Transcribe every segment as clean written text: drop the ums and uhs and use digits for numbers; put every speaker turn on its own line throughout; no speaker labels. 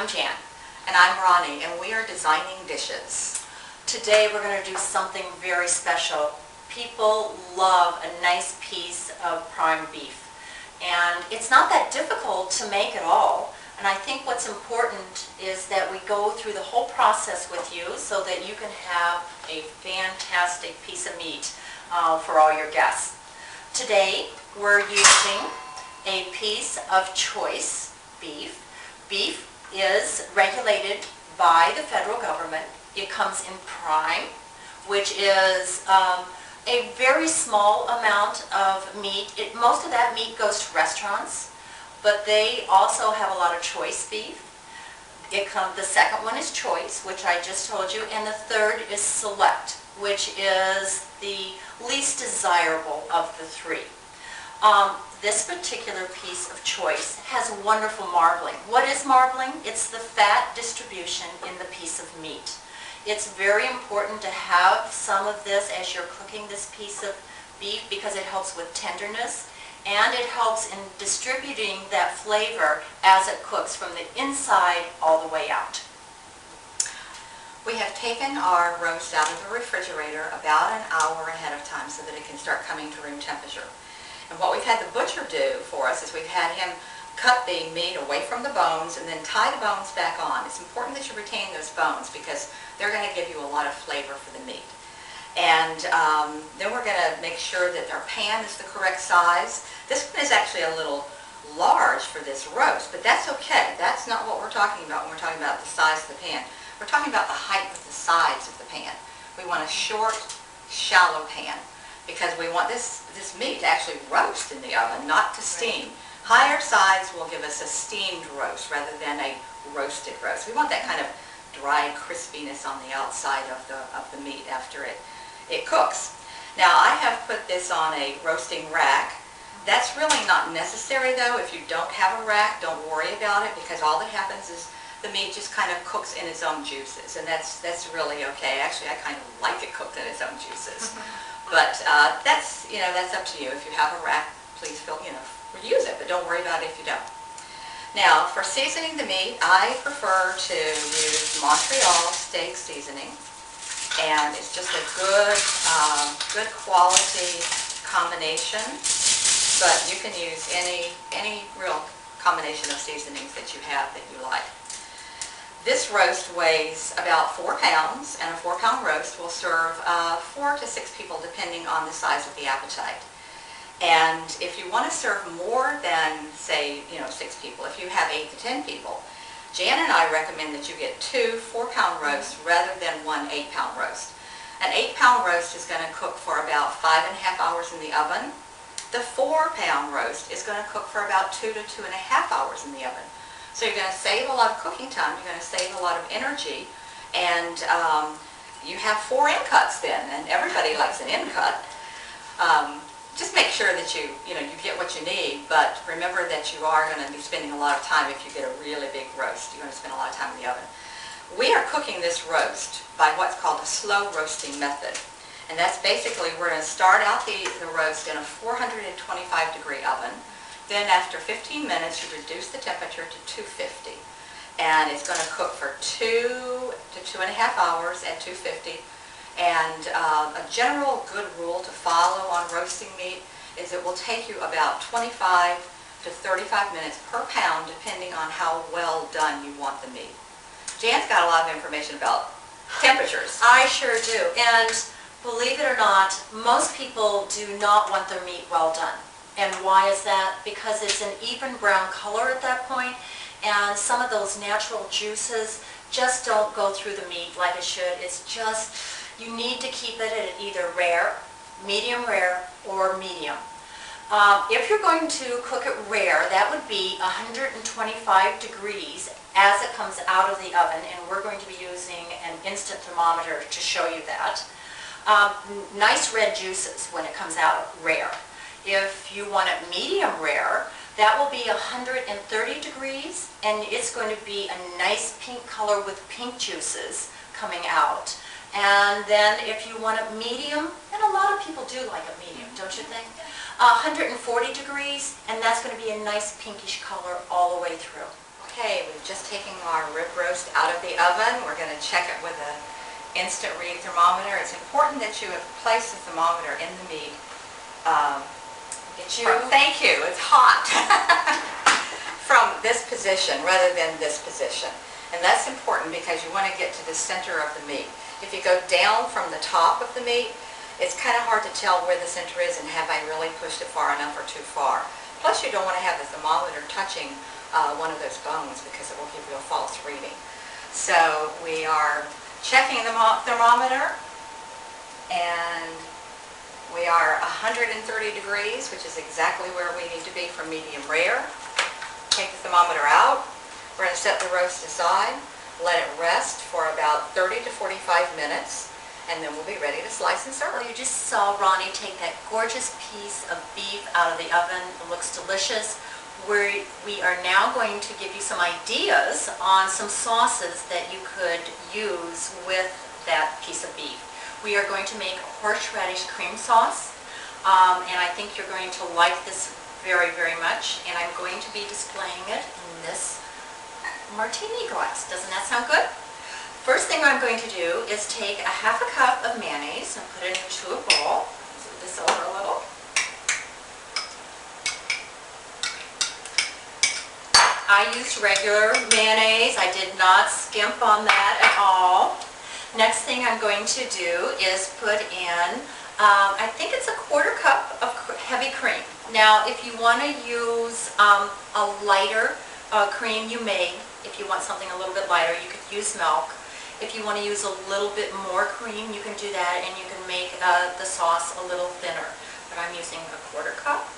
I'm Jan.
And I'm Ronnie, and we are designing dishes.
Today we're going to do something very special. People love a nice piece of prime beef. And it's not that difficult to make at all. And I think what's important is that we go through the whole process with you so that you can have a fantastic piece of meat for all your guests. Today we're using a piece of choice beef. Beef is regulated by the federal government. It comes in prime, which is a very small amount of meat. Most of that meat goes to restaurants, but they also have a lot of choice beef. The second one is choice, which I just told you, and the third is select, which is the least desirable of the three. This particular piece of choice has wonderful marbling. What is marbling? It's the fat distribution in the piece of meat. It's very important to have some of this as you're cooking this piece of beef because it helps with tenderness and it helps in distributing that flavor as it cooks from the inside all the way out.
We have taken our roast out of the refrigerator about an hour ahead of time so that it can start coming to room temperature. And what we've had the butcher do for us is we've had him cut the meat away from the bones and then tie the bones back on. It's important that you retain those bones because they're going to give you a lot of flavor for the meat. And then we're going to make sure that our pan is the correct size. This one is actually a little large for this roast, but that's okay. That's not what we're talking about when we're talking about the size of the pan. We're talking about the height of the sides of the pan. We want a short, shallow pan because we want this meat to actually roast in the oven, not to steam. Higher sides will give us a steamed roast rather than a roasted roast. We want that kind of dry crispiness on the outside of the meat after it cooks. Now I have put this on a roasting rack. That's really not necessary though. If you don't have a rack, don't worry about it because all that happens is the meat just kind of cooks in its own juices, and that's really okay. Actually, I kind of like it cooked in its own juices. But that's up to you. If you have a rack, please use it, but don't worry about it if you don't. Now, for seasoning the meat, I prefer to use Montreal steak seasoning, and it's just a good quality combination. But you can use any real combination of seasonings that you have that you like. This roast weighs about 4 pounds, and a 4-pound roast will serve 4 to 6 people depending on the size of the appetite. And if you want to serve more than, say, 6 people, if you have 8 to 10 people, Jan and I recommend that you get 2 4-pound roasts rather than 1 8-pound roast. An 8-pound roast is going to cook for about 5.5 hours in the oven. The 4-pound roast is going to cook for about 2 to 2.5 hours in the oven. So you're going to save a lot of cooking time, you're going to save a lot of energy, and you have 4 end cuts then, and everybody likes an end cut. Just make sure that you get what you need, but remember that you are going to be spending a lot of time if you get a really big roast. You're going to spend a lot of time in the oven. We are cooking this roast by what's called a slow roasting method. And that's basically, we're going to start out the roast in a 425-degree oven. Then after 15 minutes, you reduce the temperature to 250. And it's going to cook for 2 to 2.5 hours at 250. And a general good rule to follow on roasting meat is it will take you about 25 to 35 minutes per pound depending on how well done you want the meat. Jan's got a lot of information about temperatures.
I sure do. And believe it or not, most people do not want their meat well done. And why is that? Because it's an even brown color at that point, and some of those natural juices just don't go through the meat like it should. It's just, you need to keep it at either rare, medium rare, or medium. If you're going to cook it rare, that would be 125 degrees as it comes out of the oven, and we're going to be using an instant thermometer to show you that. Nice red juices when it comes out rare. If you want it medium rare, that will be 130 degrees, and it's going to be a nice pink color with pink juices coming out. And then if you want it medium, and a lot of people do like it medium, don't you think? 140 degrees, and that's going to be a nice pinkish color all the way through.
Okay, we've just taking our rib roast out of the oven. We're going to check it with an instant read thermometer. It's important that you place the thermometer in the meat. Thank you, it's hot. From this position rather than this position. And that's important because you want to get to the center of the meat. If you go down from the top of the meat, it's kind of hard to tell where the center is and have I really pushed it far enough or too far. Plus you don't want to have the thermometer touching one of those bones because it will give you a false reading. So we are checking the thermometer, and we are 130 degrees, which is exactly where we need to be for medium rare. Take the thermometer out. We're going to set the roast aside, let it rest for about 30 to 45 minutes, and then we'll be ready to slice and serve.
Well, you just saw Ronnie take that gorgeous piece of beef out of the oven. It looks delicious. We are now going to give you some ideas on some sauces that you could use with that piece of beef. We are going to make horseradish cream sauce, and I think you're going to like this very, very much, and I'm going to be displaying it in this martini glass. Doesn't that sound good? First thing I'm going to do is take a half a cup of mayonnaise and put it into a bowl. Move this over a little. I used regular mayonnaise. I did not skimp on that at all. Next thing I'm going to do is put in, I think it's a quarter cup of heavy cream. Now, if you want to use a lighter cream, you may. If you want something a little bit lighter, you could use milk. If you want to use a little bit more cream, you can do that, and you can make the sauce a little thinner. But I'm using a quarter cup.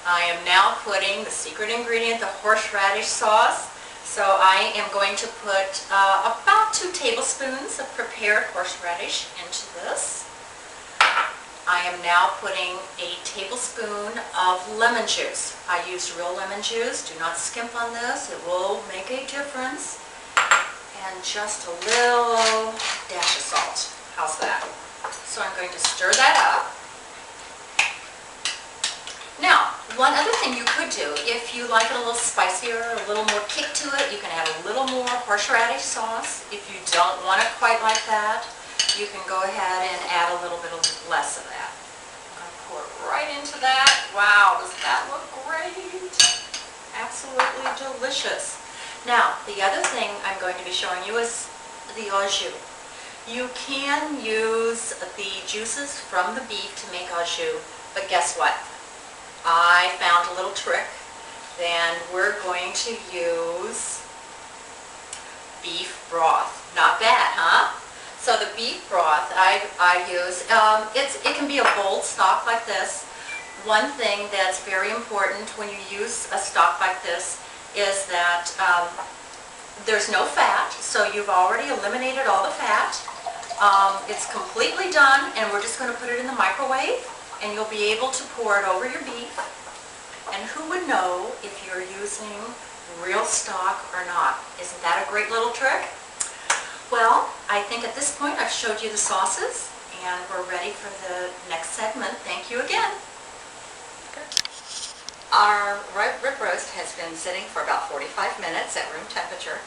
I am now putting the secret ingredient, the horseradish sauce. So I am going to put about 2 tablespoons of prepared horseradish into this. I am now putting a tablespoon of lemon juice. I used real lemon juice. Do not skimp on this. It will make a difference. And just a little dash of salt. How's that? So I'm going to stir that up. Now, one other thing you could do, if you like it a little spicier, a little more kick to it, you can add a little more horseradish sauce. If you don't want it quite like that, you can go ahead and add a little bit less of that. I'm going to pour it right into that. Wow, does that look great? Absolutely delicious. Now, the other thing I'm going to be showing you is the au jus. You can use the juices from the beef to make au jus, but guess what? I found a little trick. Then we're going to use beef broth. Not bad, huh? So the beef broth I use, it can be a bold stock like this. One thing that's very important when you use a stock like this is that there's no fat, so you've already eliminated all the fat. It's completely done, and we're just going to put it in the microwave, and you'll be able to pour it over your beef. And who would know if you're using real stock or not? Isn't that a great little trick? Well, I think at this point I've showed you the sauces, and we're ready for the next segment. Thank you again.
Our rib roast has been sitting for about 45 minutes at room temperature,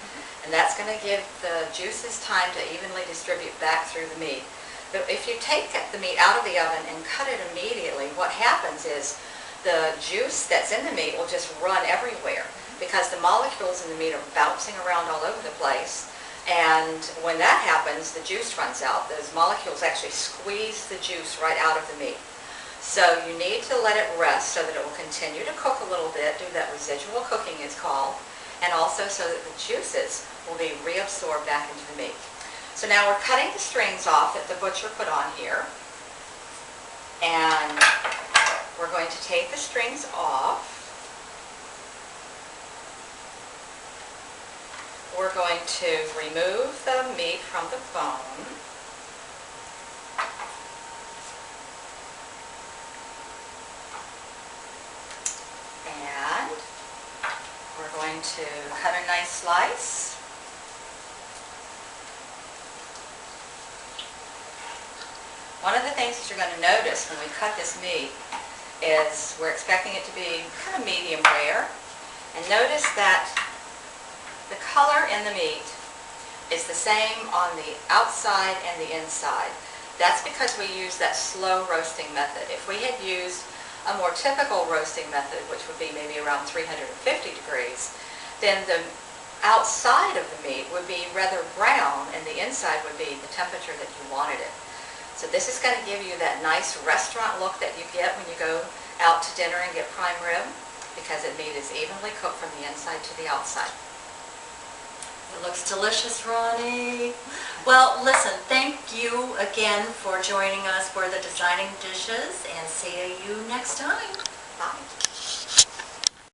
and that's going to give the juices time to evenly distribute back through the meat. If you take the meat out of the oven and cut it immediately, what happens is the juice that's in the meat will just run everywhere because the molecules in the meat are bouncing around all over the place. And when that happens, the juice runs out. Those molecules actually squeeze the juice right out of the meat. So you need to let it rest so that it will continue to cook a little bit, do that residual cooking it's called, and also so that the juices will be reabsorbed back into the meat. So now we're cutting the strings off that the butcher put on here, and we're going to take the strings off. We're going to remove the meat from the bone. And we're going to cut a nice slice. One of the things that you're going to notice when we cut this meat is we're expecting it to be kind of medium rare. And notice that color in the meat is the same on the outside and the inside. That's because we use that slow roasting method. If we had used a more typical roasting method, which would be maybe around 350 degrees, then the outside of the meat would be rather brown and the inside would be the temperature that you wanted it. So this is going to give you that nice restaurant look that you get when you go out to dinner and get prime rib, because the meat is evenly cooked from the inside to the outside.
It looks delicious, Ronnie. Well, listen, thank you again for joining us for the Designing Dishes, and see you next time.
Bye.